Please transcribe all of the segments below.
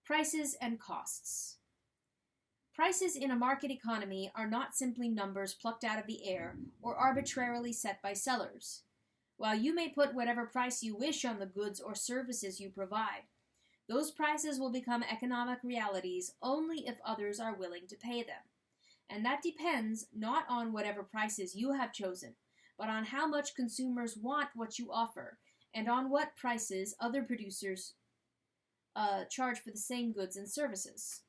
Prices and costs. Prices in a market economy are not simply numbers plucked out of the air or arbitrarily set by sellers. While you may put whatever price you wish on the goods or services you provide, those prices will become economic realities only if others are willing to pay them. And that depends not on whatever prices you have chosen, but on how much consumers want what you offer, and on what prices other producers charge for the same goods and services.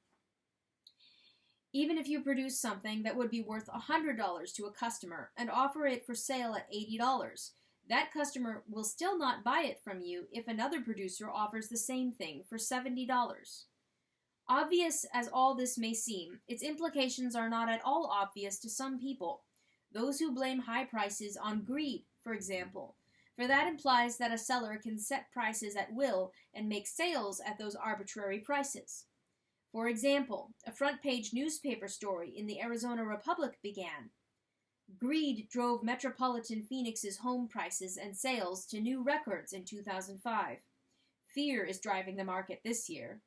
Even if you produce something that would be worth $100 to a customer and offer it for sale at $80, that customer will still not buy it from you if another producer offers the same thing for $70. Obvious as all this may seem, its implications are not at all obvious to some people. Those who blame high prices on greed, for example, for that implies that a seller can set prices at will and make sales at those arbitrary prices. For example, a front-page newspaper story in the Arizona Republic began, "Greed drove metropolitan Phoenix's home prices and sales to new records in 2005. Fear is driving the market this year."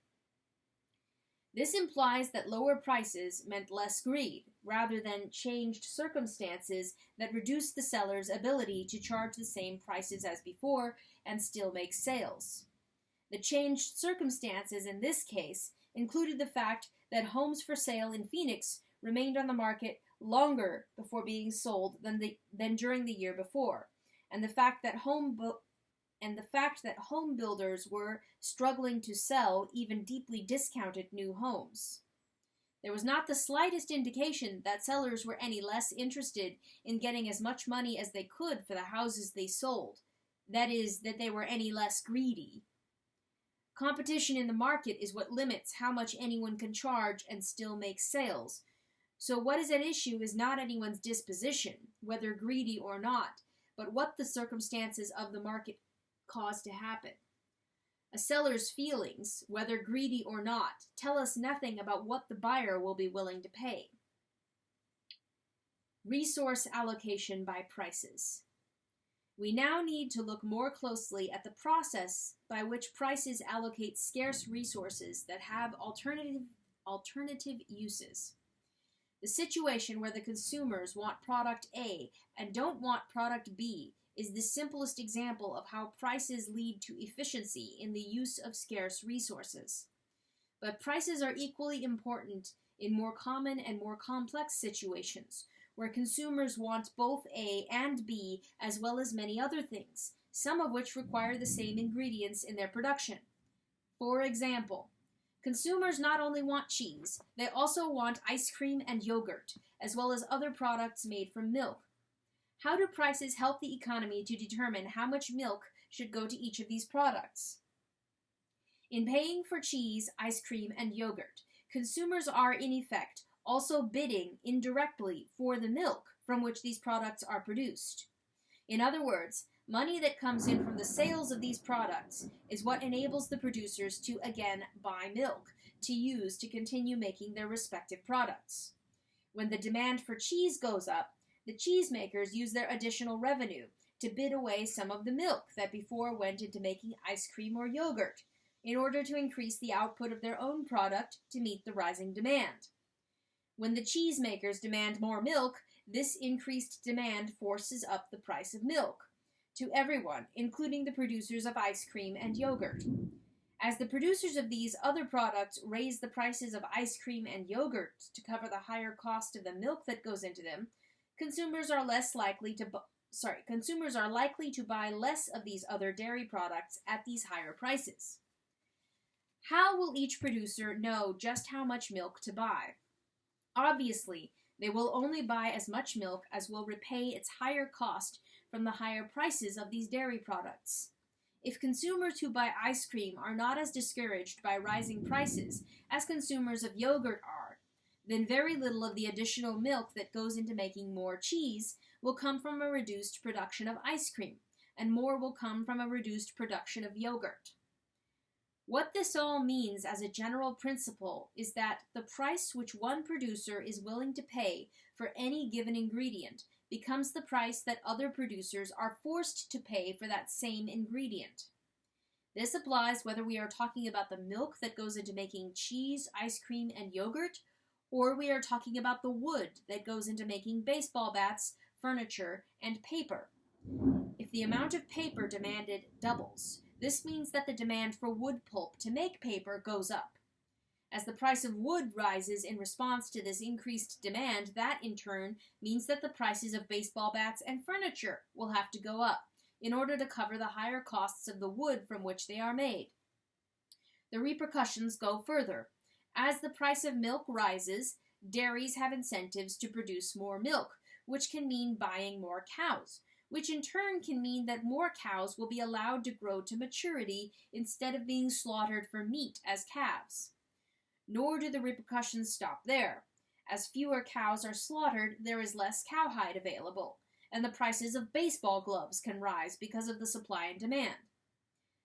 This implies that lower prices meant less greed, rather than changed circumstances that reduced the seller's ability to charge the same prices as before and still make sales. The changed circumstances in this case included the fact that homes for sale in Phoenix remained on the market longer before being sold than during the year before, and the fact that home builders were struggling to sell even deeply discounted new homes. There was not the slightest indication that sellers were any less interested in getting as much money as they could for the houses they sold. That is, that they were any less greedy. Competition in the market is what limits how much anyone can charge and still make sales. So what is at issue is not anyone's disposition, whether greedy or not, but what the circumstances of the market cause to happen. A seller's feelings, whether greedy or not, tell us nothing about what the buyer will be willing to pay. Resource allocation by prices. We now need to look more closely at the process by which prices allocate scarce resources that have alternative uses. The situation where the consumers want product A and don't want product B is the simplest example of how prices lead to efficiency in the use of scarce resources. But prices are equally important in more common and more complex situations, where consumers want both A and B as well as many other things, some of which require the same ingredients in their production. For example, consumers not only want cheese, they also want ice cream and yogurt, as well as other products made from milk. How do prices help the economy to determine how much milk should go to each of these products? In paying for cheese, ice cream, and yogurt, consumers are, in effect, also bidding indirectly for the milk from which these products are produced. In other words, money that comes in from the sales of these products is what enables the producers to again buy milk to use to continue making their respective products. When the demand for cheese goes up, the cheesemakers use their additional revenue to bid away some of the milk that before went into making ice cream or yogurt, in order to increase the output of their own product to meet the rising demand. When the cheesemakers demand more milk, this increased demand forces up the price of milk to everyone, including the producers of ice cream and yogurt. As the producers of these other products raise the prices of ice cream and yogurt to cover the higher cost of the milk that goes into them, consumers are likely to buy less of these other dairy products at these higher prices. How will each producer know just how much milk to buy? Obviously, they will only buy as much milk as will repay its higher cost from the higher prices of these dairy products. If consumers who buy ice cream are not as discouraged by rising prices as consumers of yogurt are, then very little of the additional milk that goes into making more cheese will come from a reduced production of ice cream, and more will come from a reduced production of yogurt. What this all means as a general principle is that the price which one producer is willing to pay for any given ingredient becomes the price that other producers are forced to pay for that same ingredient. This applies whether we are talking about the milk that goes into making cheese, ice cream, and yogurt, or we are talking about the wood that goes into making baseball bats, furniture, and paper. If the amount of paper demanded doubles, this means that the demand for wood pulp to make paper goes up. As the price of wood rises in response to this increased demand, that in turn means that the prices of baseball bats and furniture will have to go up in order to cover the higher costs of the wood from which they are made. The repercussions go further. As the price of milk rises, dairies have incentives to produce more milk, which can mean buying more cows, which in turn can mean that more cows will be allowed to grow to maturity instead of being slaughtered for meat as calves. Nor do the repercussions stop there. As fewer cows are slaughtered, there is less cowhide available, and the prices of baseball gloves can rise because of the supply and demand.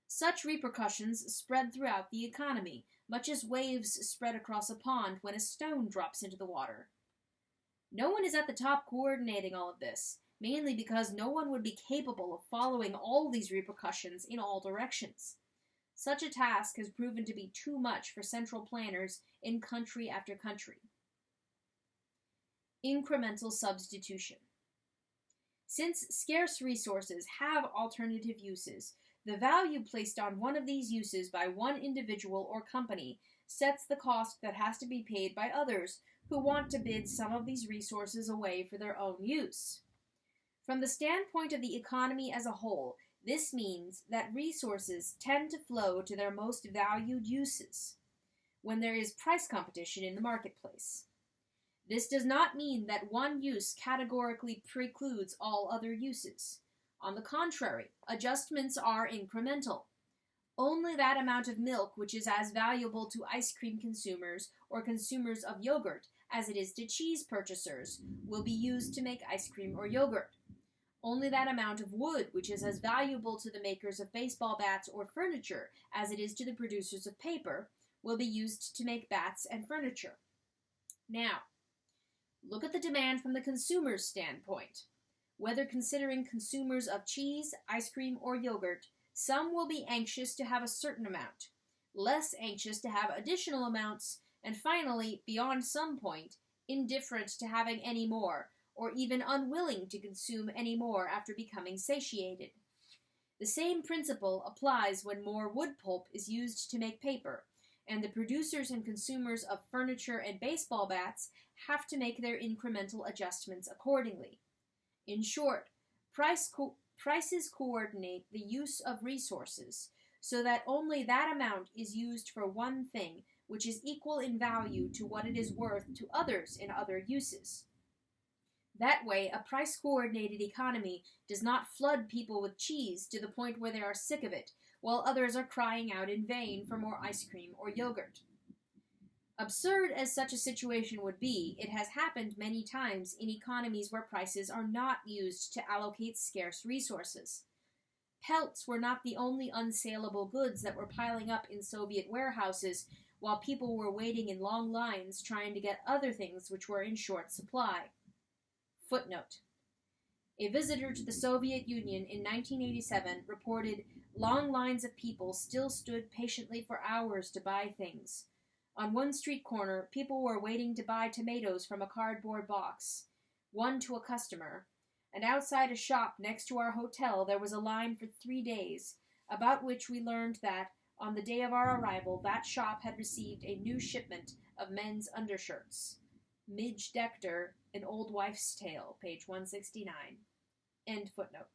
Such repercussions spread throughout the economy, much as waves spread across a pond when a stone drops into the water. No one is at the top coordinating all of this, mainly because no one would be capable of following all these repercussions in all directions. Such a task has proven to be too much for central planners in country after country. Incremental substitution. Since scarce resources have alternative uses, the value placed on one of these uses by one individual or company sets the cost that has to be paid by others who want to bid some of these resources away for their own use. From the standpoint of the economy as a whole, this means that resources tend to flow to their most valued uses when there is price competition in the marketplace. This does not mean that one use categorically precludes all other uses. On the contrary, adjustments are incremental. Only that amount of milk which is as valuable to ice cream consumers or consumers of yogurt as it is to cheese purchasers will be used to make ice cream or yogurt. Only that amount of wood which is as valuable to the makers of baseball bats or furniture as it is to the producers of paper will be used to make bats and furniture. Now, look at the demand from the consumer's standpoint. Whether considering consumers of cheese, ice cream, or yogurt, some will be anxious to have a certain amount, less anxious to have additional amounts, and finally, beyond some point, indifferent to having any more, or even unwilling to consume any more after becoming satiated. The same principle applies when more wood pulp is used to make paper, and the producers and consumers of furniture and baseball bats have to make their incremental adjustments accordingly. In short, prices coordinate the use of resources so that only that amount is used for one thing which is equal in value to what it is worth to others in other uses. That way, a price-coordinated economy does not flood people with cheese to the point where they are sick of it, while others are crying out in vain for more ice cream or yogurt. Absurd as such a situation would be, it has happened many times in economies where prices are not used to allocate scarce resources. Pelts were not the only unsaleable goods that were piling up in Soviet warehouses while people were waiting in long lines trying to get other things which were in short supply. Footnote. A visitor to the Soviet Union in 1987 reported long lines of people still stood patiently for hours to buy things. On one street corner, people were waiting to buy tomatoes from a cardboard box, one to a customer, and outside a shop next to our hotel there was a line for 3 days, about which we learned that, on the day of our arrival, that shop had received a new shipment of men's undershirts. Midge Decter, An Old Wife's Tale, page 169. End footnote.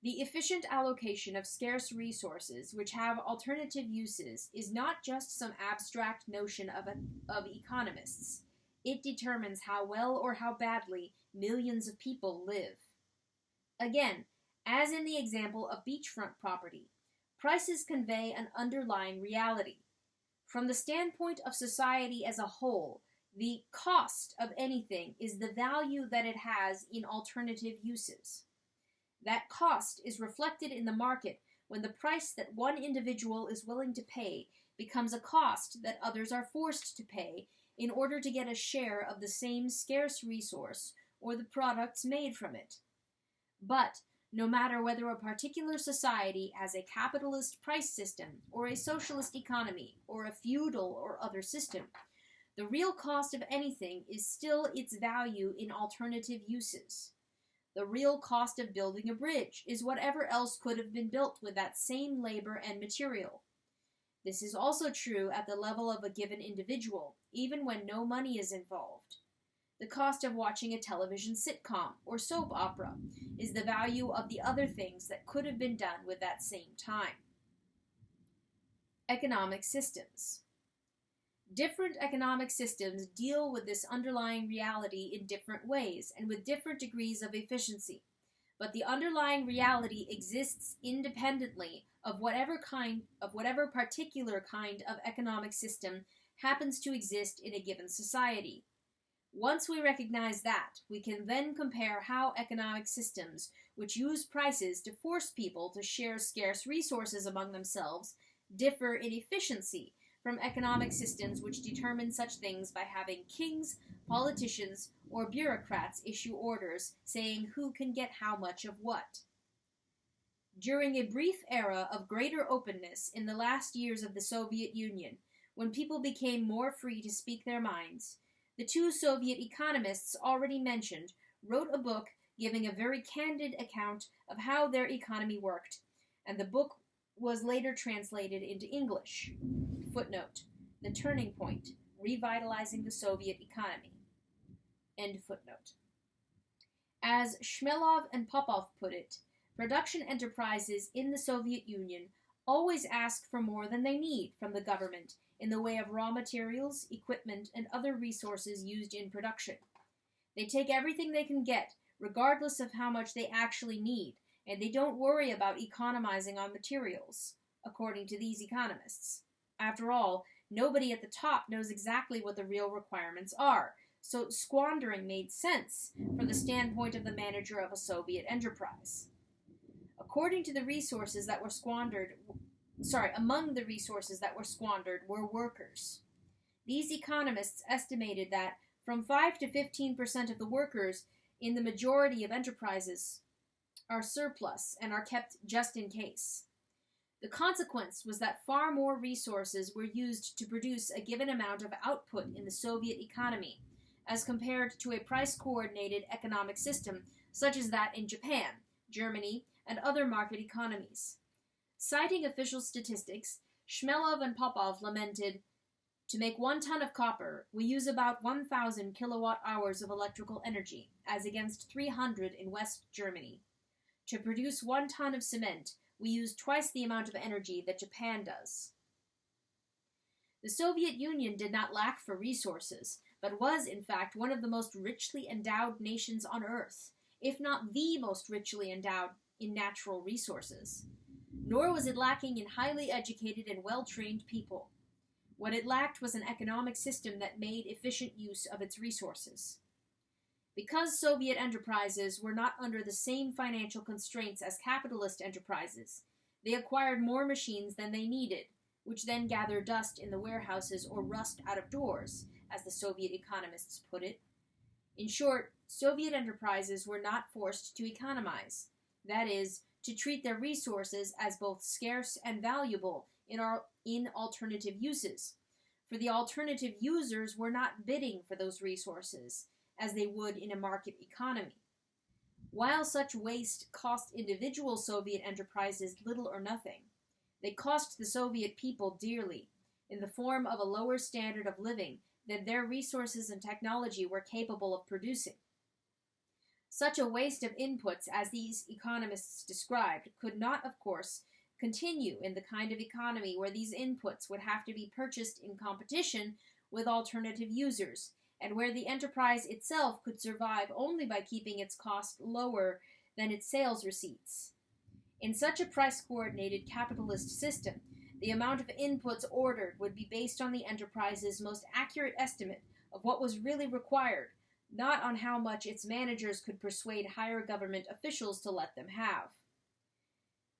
The efficient allocation of scarce resources which have alternative uses is not just some abstract notion of economists. It determines how well or how badly millions of people live. Again, as in the example of beachfront property, prices convey an underlying reality. From the standpoint of society as a whole, the cost of anything is the value that it has in alternative uses. That cost is reflected in the market when the price that one individual is willing to pay becomes a cost that others are forced to pay in order to get a share of the same scarce resource or the products made from it. But no matter whether a particular society has a capitalist price system, or a socialist economy, or a feudal or other system. The real cost of anything is still its value in alternative uses. The real cost of building a bridge is whatever else could have been built with that same labor and material. This is also true at the level of a given individual, even when no money is involved. The cost of watching a television sitcom or soap opera is the value of the other things that could have been done with that same time. Economic systems. Different economic systems deal with this underlying reality in different ways and with different degrees of efficiency, but the underlying reality exists independently of whatever particular kind of economic system happens to exist in a given society. Once we recognize that, we can then compare how economic systems which use prices to force people to share scarce resources among themselves differ in efficiency from economic systems which determine such things by having kings, politicians, or bureaucrats issue orders saying who can get how much of what. During a brief era of greater openness in the last years of the Soviet Union, when people became more free to speak their minds, the two Soviet economists already mentioned wrote a book giving a very candid account of how their economy worked, and the book was later translated into English. Footnote: The Turning Point, Revitalizing the Soviet Economy. End footnote. As Shmelov and Popov put it, production enterprises in the Soviet Union always ask for more than they need from the government in the way of raw materials, equipment, and other resources used in production. They take everything they can get, regardless of how much they actually need, and they don't worry about economizing on materials, according to these economists. After all, nobody at the top knows exactly what the real requirements are, so squandering made sense from the standpoint of the manager of a Soviet enterprise. Among the resources that were squandered were workers. These economists estimated that from 5 to 15% of the workers in the majority of enterprises are surplus and are kept just in case. The consequence was that far more resources were used to produce a given amount of output in the Soviet economy, as compared to a price-coordinated economic system such as that in Japan, Germany, and other market economies. Citing official statistics, Shmelov and Popov lamented, "To make 1 ton of copper, we use about 1,000 kilowatt-hours of electrical energy, as against 300 in West Germany. To produce 1 ton of cement, we use twice the amount of energy that Japan does." The Soviet Union did not lack for resources, but was, in fact, one of the most richly endowed nations on earth, if not the most richly endowed in natural resources. Nor was it lacking in highly educated and well-trained people. What it lacked was an economic system that made efficient use of its resources. Because Soviet enterprises were not under the same financial constraints as capitalist enterprises, they acquired more machines than they needed, which then gather dust in the warehouses or rust out of doors, as the Soviet economists put it. In short, Soviet enterprises were not forced to economize, that is, to treat their resources as both scarce and valuable in alternative uses, for the alternative users were not bidding for those resources, as they would in a market economy. While such waste cost individual Soviet enterprises little or nothing, they cost the Soviet people dearly, in the form of a lower standard of living than their resources and technology were capable of producing. Such a waste of inputs as these economists described could not, of course, continue in the kind of economy where these inputs would have to be purchased in competition with alternative users, and where the enterprise itself could survive only by keeping its cost lower than its sales receipts. In such a price-coordinated capitalist system, the amount of inputs ordered would be based on the enterprise's most accurate estimate of what was really required, not on how much its managers could persuade higher government officials to let them have.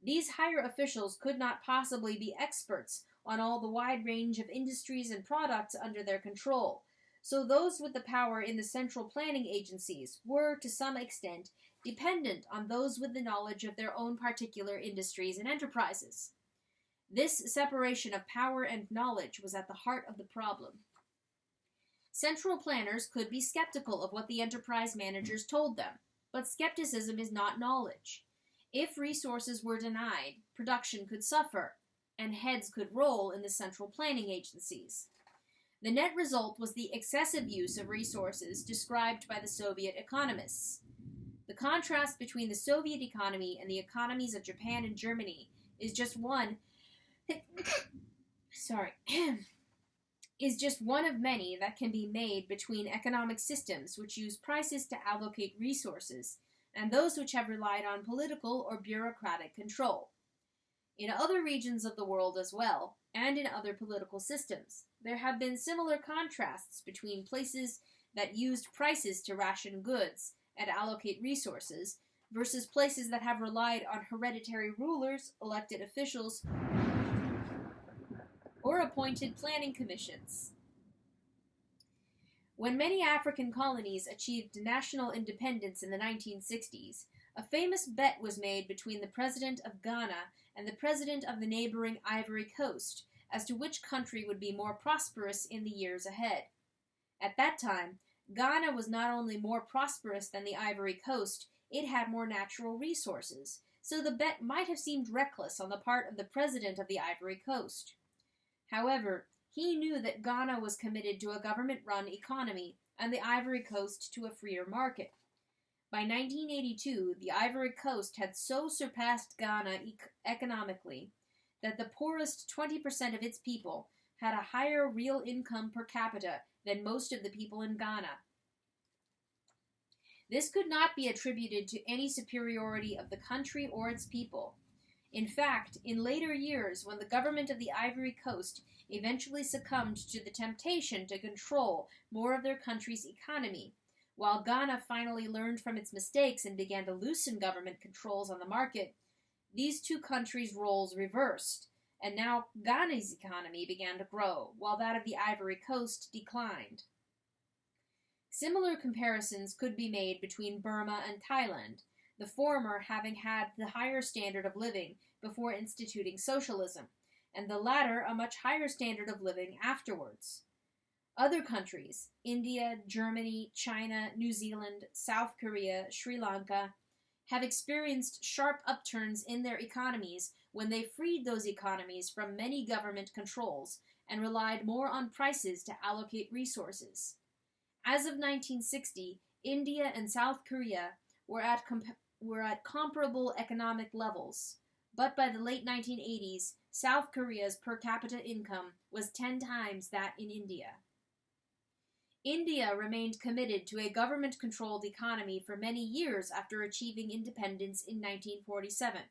These higher officials could not possibly be experts on all the wide range of industries and products under their control, so those with the power in the central planning agencies were, to some extent, dependent on those with the knowledge of their own particular industries and enterprises. This separation of power and knowledge was at the heart of the problem. Central planners could be skeptical of what the enterprise managers told them, but skepticism is not knowledge. If resources were denied, production could suffer, and heads could roll in the central planning agencies. The net result was the excessive use of resources described by the Soviet economists. The contrast between the Soviet economy and the economies of Japan and Germany is just one of many that can be made between economic systems which use prices to allocate resources and those which have relied on political or bureaucratic control. In other regions of the world as well, and in other political systems, there have been similar contrasts between places that used prices to ration goods and allocate resources versus places that have relied on hereditary rulers, elected officials, or appointed planning commissions. When many African colonies achieved national independence in the 1960s, a famous bet was made between the president of Ghana and the president of the neighboring Ivory Coast as to which country would be more prosperous in the years ahead. At that time, Ghana was not only more prosperous than the Ivory Coast, it had more natural resources, so the bet might have seemed reckless on the part of the president of the Ivory Coast. However, he knew that Ghana was committed to a government-run economy and the Ivory Coast to a freer market. By 1982, the Ivory Coast had so surpassed Ghana economically that the poorest 20% of its people had a higher real income per capita than most of the people in Ghana. This could not be attributed to any superiority of the country or its people. In fact, in later years, when the government of the Ivory Coast eventually succumbed to the temptation to control more of their country's economy, while Ghana finally learned from its mistakes and began to loosen government controls on the market, these two countries' roles reversed, and now Ghana's economy began to grow, while that of the Ivory Coast declined. Similar comparisons could be made between Burma and Thailand, the former having had the higher standard of living before instituting socialism, and the latter a much higher standard of living afterwards. Other countries, India, Germany, China, New Zealand, South Korea, Sri Lanka, have experienced sharp upturns in their economies when they freed those economies from many government controls and relied more on prices to allocate resources. As of 1960, India and South Korea were at comparable economic levels, but by the late 1980s, South Korea's per capita income was 10 times that in India. India remained committed to a government-controlled economy for many years after achieving independence in 1947.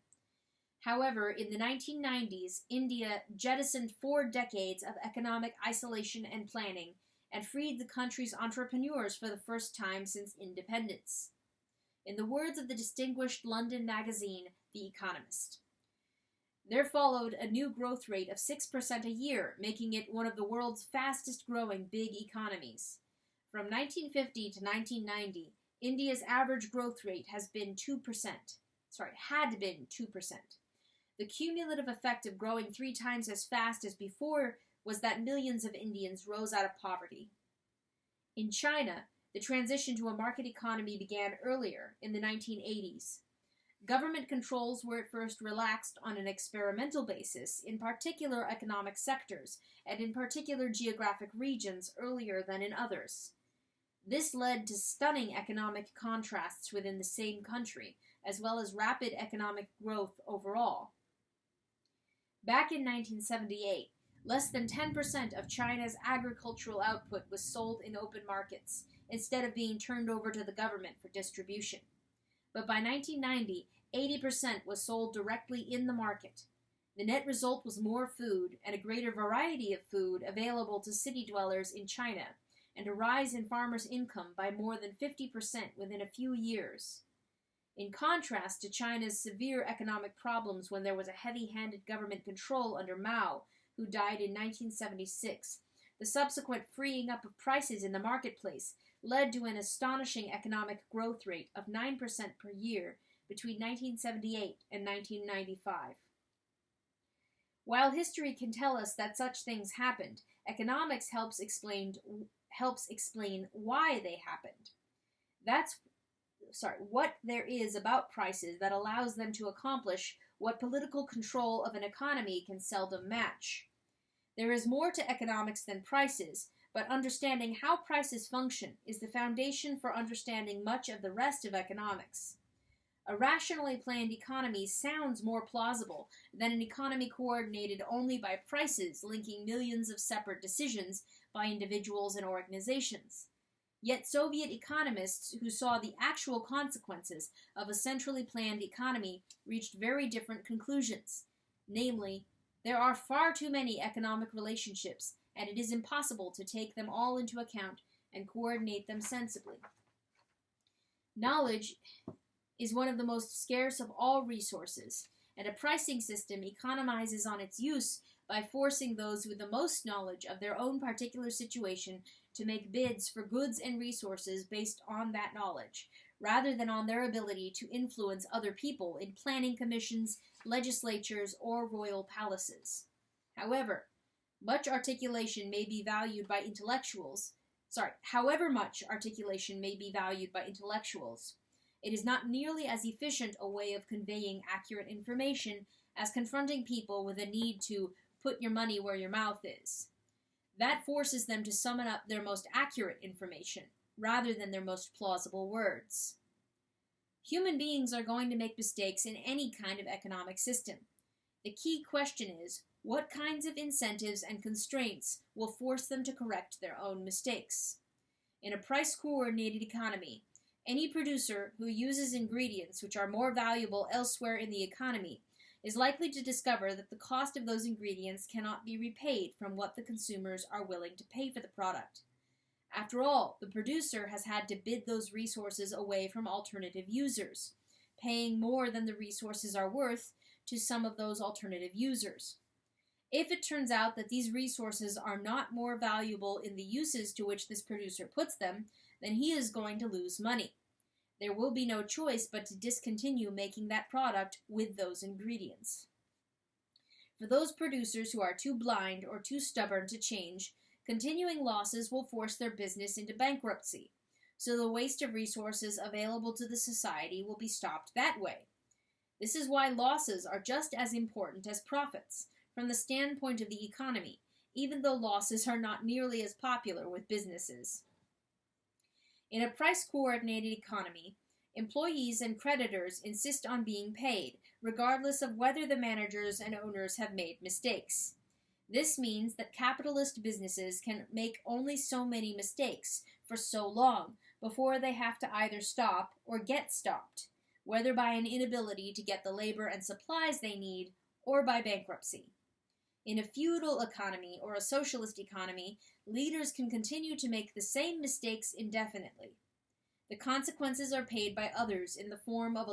However, in the 1990s, India jettisoned 4 decades of economic isolation and planning and freed the country's entrepreneurs for the first time since independence. In the words of the distinguished London magazine, The Economist, there followed a new growth rate of 6% a year, making it one of the world's fastest-growing big economies. From 1950 to 1990, India's average growth rate had been 2%. The cumulative effect of growing 3 times as fast as before was that millions of Indians rose out of poverty. In China, the transition to a market economy began earlier, in the 1980s. Government controls were at first relaxed on an experimental basis in particular economic sectors and in particular geographic regions earlier than in others. This led to stunning economic contrasts within the same country, as well as rapid economic growth overall. Back in 1978, less than 10% of China's agricultural output was sold in open markets, instead of being turned over to the government for distribution. But by 1990, 80% was sold directly in the market. The net result was more food and a greater variety of food available to city dwellers in China, and a rise in farmers' income by more than 50% within a few years. In contrast to China's severe economic problems when there was a heavy-handed government control under Mao, who died in 1976, the subsequent freeing up of prices in the marketplace led to an astonishing economic growth rate of 9% per year between 1978 and 1995. While history can tell us that such things happened, economics helps explain why they happened. What there is about prices that allows them to accomplish what political control of an economy can seldom match. There is more to economics than prices, but understanding how prices function is the foundation for understanding much of the rest of economics. A rationally planned economy sounds more plausible than an economy coordinated only by prices linking millions of separate decisions by individuals and organizations. Yet Soviet economists who saw the actual consequences of a centrally planned economy reached very different conclusions. Namely, there are far too many economic relationships, and it is impossible to take them all into account and coordinate them sensibly. Knowledge is one of the most scarce of all resources, and a pricing system economizes on its use by forcing those with the most knowledge of their own particular situation to make bids for goods and resources based on that knowledge, rather than on their ability to influence other people in planning commissions, legislatures, or royal palaces. However, much articulation may be valued by intellectuals. However much articulation may be valued by intellectuals, it is not nearly as efficient a way of conveying accurate information as confronting people with a need to put your money where your mouth is. That forces them to summon up their most accurate information, rather than their most plausible words. Human beings are going to make mistakes in any kind of economic system. The key question is, what kinds of incentives and constraints will force them to correct their own mistakes? In a price-coordinated economy, any producer who uses ingredients which are more valuable elsewhere in the economy is likely to discover that the cost of those ingredients cannot be repaid from what the consumers are willing to pay for the product. After all, the producer has had to bid those resources away from alternative users, paying more than the resources are worth to some of those alternative users. If it turns out that these resources are not more valuable in the uses to which this producer puts them, then he is going to lose money. There will be no choice but to discontinue making that product with those ingredients. For those producers who are too blind or too stubborn to change, continuing losses will force their business into bankruptcy, so the waste of resources available to the society will be stopped that way. This is why losses are just as important as profits, from the standpoint of the economy, even though losses are not nearly as popular with businesses. In a price-coordinated economy, employees and creditors insist on being paid, regardless of whether the managers and owners have made mistakes. This means that capitalist businesses can make only so many mistakes for so long before they have to either stop or get stopped, whether by an inability to get the labor and supplies they need or by bankruptcy. In a feudal economy or a socialist economy, leaders can continue to make the same mistakes indefinitely. The consequences are paid by others in the form of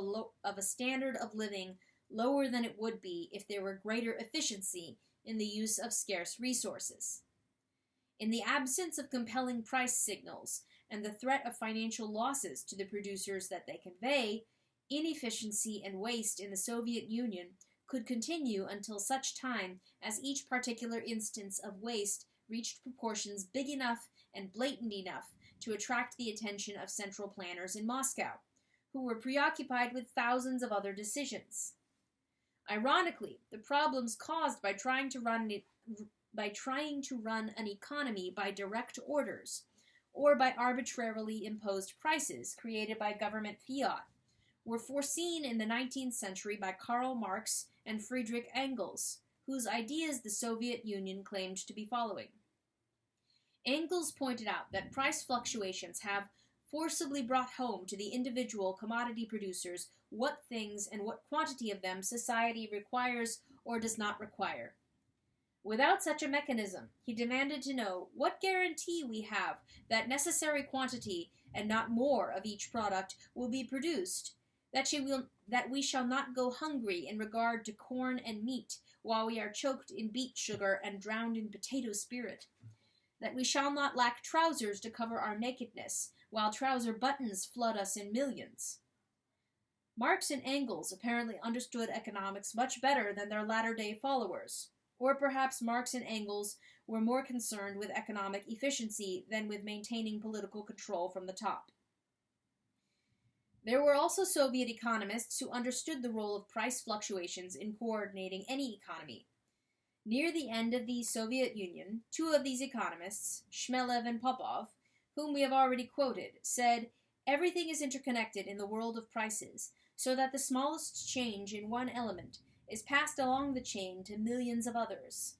a standard of living lower than it would be if there were greater efficiency in the use of scarce resources. In the absence of compelling price signals and the threat of financial losses to the producers that they convey, inefficiency and waste in the Soviet Union could continue until such time as each particular instance of waste reached proportions big enough and blatant enough to attract the attention of central planners in Moscow, who were preoccupied with thousands of other decisions. Ironically, the problems caused by trying to run an economy by direct orders, or by arbitrarily imposed prices created by government fiat, were foreseen in the 19th century by Karl Marx and Friedrich Engels, whose ideas the Soviet Union claimed to be following. Engels pointed out that price fluctuations have forcibly brought home to the individual commodity producers what things and what quantity of them society requires or does not require. Without such a mechanism, he demanded to know what guarantee we have that necessary quantity and not more of each product will be produced, that we shall not go hungry in regard to corn and meat while we are choked in beet sugar and drowned in potato spirit. that we shall not lack trousers to cover our nakedness, while trouser buttons flood us in millions. Marx and Engels apparently understood economics much better than their latter-day followers, or perhaps Marx and Engels were more concerned with economic efficiency than with maintaining political control from the top. There were also Soviet economists who understood the role of price fluctuations in coordinating any economy. Near the end of the Soviet Union, two of these economists, Shmelev and Popov, whom we have already quoted, said, "Everything is interconnected in the world of prices, so that the smallest change in one element is passed along the chain to millions of others."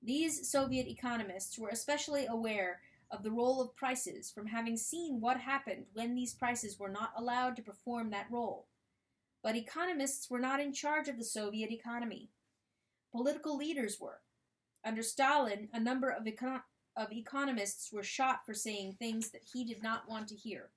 These Soviet economists were especially aware of the role of prices from having seen what happened when these prices were not allowed to perform that role. But economists were not in charge of the Soviet economy. Political leaders were. Under Stalin, a number of economists were shot for saying things that he did not want to hear.